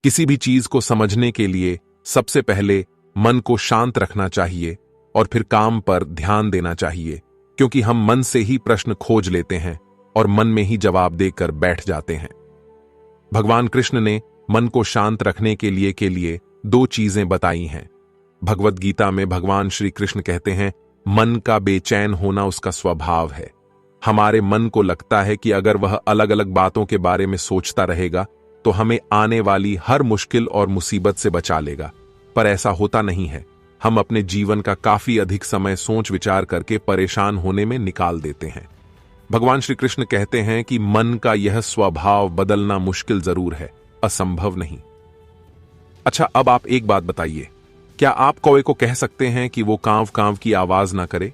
किसी भी चीज को समझने के लिए सबसे पहले मन को शांत रखना चाहिए और फिर काम पर ध्यान देना चाहिए, क्योंकि हम मन से ही प्रश्न खोज लेते हैं और मन में ही जवाब देकर बैठ जाते हैं। भगवान कृष्ण ने मन को शांत रखने के लिए दो चीजें बताई हैं। भगवत गीता में भगवान श्री कृष्ण कहते हैं, मन का बेचैन होना उसका स्वभाव है। हमारे मन को लगता है कि अगर वह अलग अलग बातों के बारे में सोचता रहेगा तो हमें आने वाली हर मुश्किल और मुसीबत से बचा लेगा, पर ऐसा होता नहीं है। हम अपने जीवन का काफी अधिक समय सोच विचार करके परेशान होने में निकाल देते हैं। भगवान श्री कृष्ण कहते हैं कि मन का यह स्वभाव बदलना मुश्किल जरूर है, असंभव नहीं। अच्छा, अब आप एक बात बताइए, क्या आप कौवे को कह सकते हैं कि वो कांव कांव की आवाज ना करे?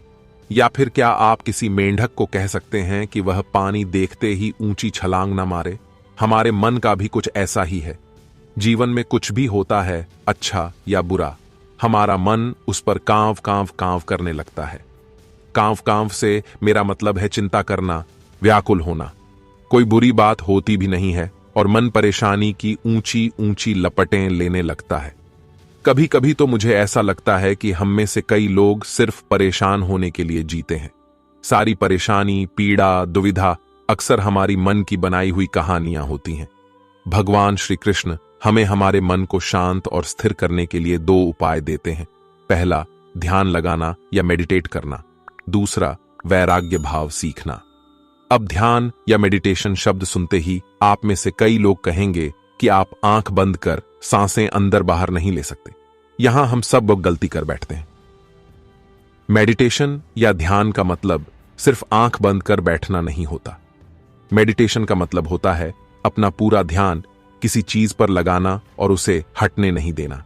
या फिर क्या आप किसी मेंढक को कह सकते हैं कि वह पानी देखते ही ऊंची छलांग ना मारे? हमारे मन का भी कुछ ऐसा ही है। जीवन में कुछ भी होता है, अच्छा या बुरा, हमारा मन उस पर कांव कांव कांव करने लगता है। कांव कांव से मेरा मतलब है चिंता करना, व्याकुल होना। कोई बुरी बात होती भी नहीं है और मन परेशानी की ऊंची ऊंची लपटें लेने लगता है। कभी कभी तो मुझे ऐसा लगता है कि हम में से कई लोग सिर्फ परेशान होने के लिए जीते हैं। सारी परेशानी, पीड़ा, दुविधा अक्सर हमारी मन की बनाई हुई कहानियां होती हैं। भगवान श्री कृष्ण हमें हमारे मन को शांत और स्थिर करने के लिए दो उपाय देते हैं। पहला, ध्यान लगाना या मेडिटेट करना। दूसरा, वैराग्य भाव सीखना। अब ध्यान या मेडिटेशन शब्द सुनते ही आप में से कई लोग कहेंगे कि आप आंख बंद कर सांसें अंदर बाहर नहीं ले सकते। यहां हम सब गलती कर बैठते हैं। मेडिटेशन या ध्यान का मतलब सिर्फ आंख बंद कर बैठना नहीं होता। मेडिटेशन का मतलब होता है अपना पूरा ध्यान किसी चीज पर लगाना और उसे हटने नहीं देना।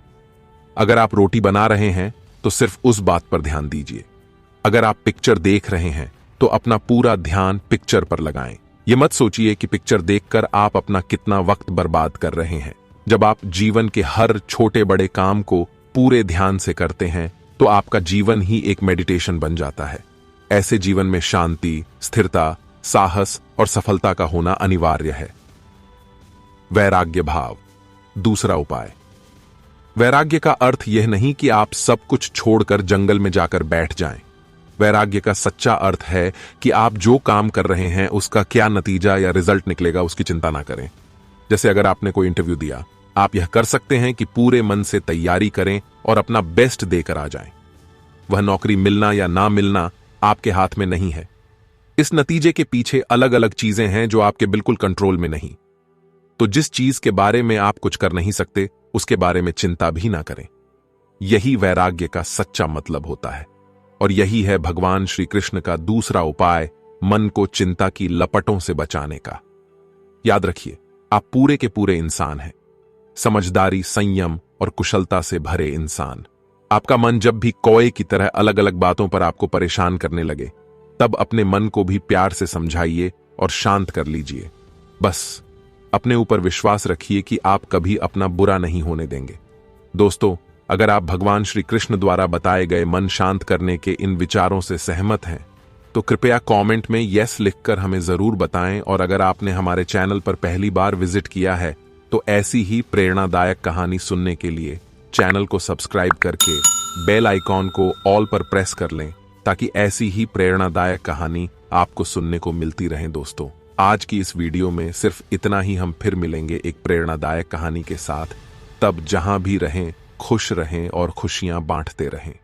अगर आप रोटी बना रहे हैं तो सिर्फ उस बात पर ध्यान दीजिए। अगर आप पिक्चर देख रहे हैं तो अपना पूरा ध्यान पिक्चर पर लगाएं। यह मत सोचिए कि पिक्चर देखकर आप अपना कितना वक्त बर्बाद कर रहे हैं। जब आप जीवन के हर छोटे बड़े काम को पूरे ध्यान से करते हैं तो आपका जीवन ही एक मेडिटेशन बन जाता है। ऐसे जीवन में शांति, स्थिरता, साहस और सफलता का होना अनिवार्य है। वैराग्य भाव, दूसरा उपाय। वैराग्य का अर्थ यह नहीं कि आप सब कुछ छोड़कर जंगल में जाकर बैठ जाएं। वैराग्य का सच्चा अर्थ है कि आप जो काम कर रहे हैं उसका क्या नतीजा या रिजल्ट निकलेगा उसकी चिंता ना करें। जैसे अगर आपने कोई इंटरव्यू दिया, आप यह कर सकते हैं कि पूरे मन से तैयारी करें और अपना बेस्ट देकर आ जाएं। वह नौकरी मिलना या ना मिलना आपके हाथ में नहीं है। इस नतीजे के पीछे अलग अलग चीजें हैं जो आपके बिल्कुल कंट्रोल में नहीं। तो जिस चीज के बारे में आप कुछ कर नहीं सकते उसके बारे में चिंता भी ना करें। यही वैराग्य का सच्चा मतलब होता है। और यही है भगवान श्री कृष्ण का दूसरा उपाय, मन को चिंता की लपटों से बचाने का। याद रखिए, आप पूरे के पूरे इंसान हैं, समझदारी, संयम और कुशलता से भरे इंसान। आपका मन जब भी कौए की तरह अलग अलग बातों पर आपको परेशान करने लगे, तब अपने मन को भी प्यार से समझाइए और शांत कर लीजिए। बस अपने ऊपर विश्वास रखिए कि आप कभी अपना बुरा नहीं होने देंगे। दोस्तों, अगर आप भगवान श्री कृष्ण द्वारा बताए गए मन शांत करने के इन विचारों से सहमत हैं तो कृपया कमेंट में यस लिखकर हमें जरूर बताएं। और अगर आपने हमारे चैनल पर पहली बार विजिट किया है तो ऐसी ही प्रेरणादायक कहानी सुनने के लिए चैनल को सब्सक्राइब करके बेल आइकॉन को ऑल पर प्रेस कर लें, ताकि ऐसी ही प्रेरणादायक कहानी आपको सुनने को मिलती रहे। दोस्तों, आज की इस वीडियो में सिर्फ इतना ही। हम फिर मिलेंगे एक प्रेरणादायक कहानी के साथ। तब जहां भी रहें, खुश रहें और खुशियां बांटते रहें।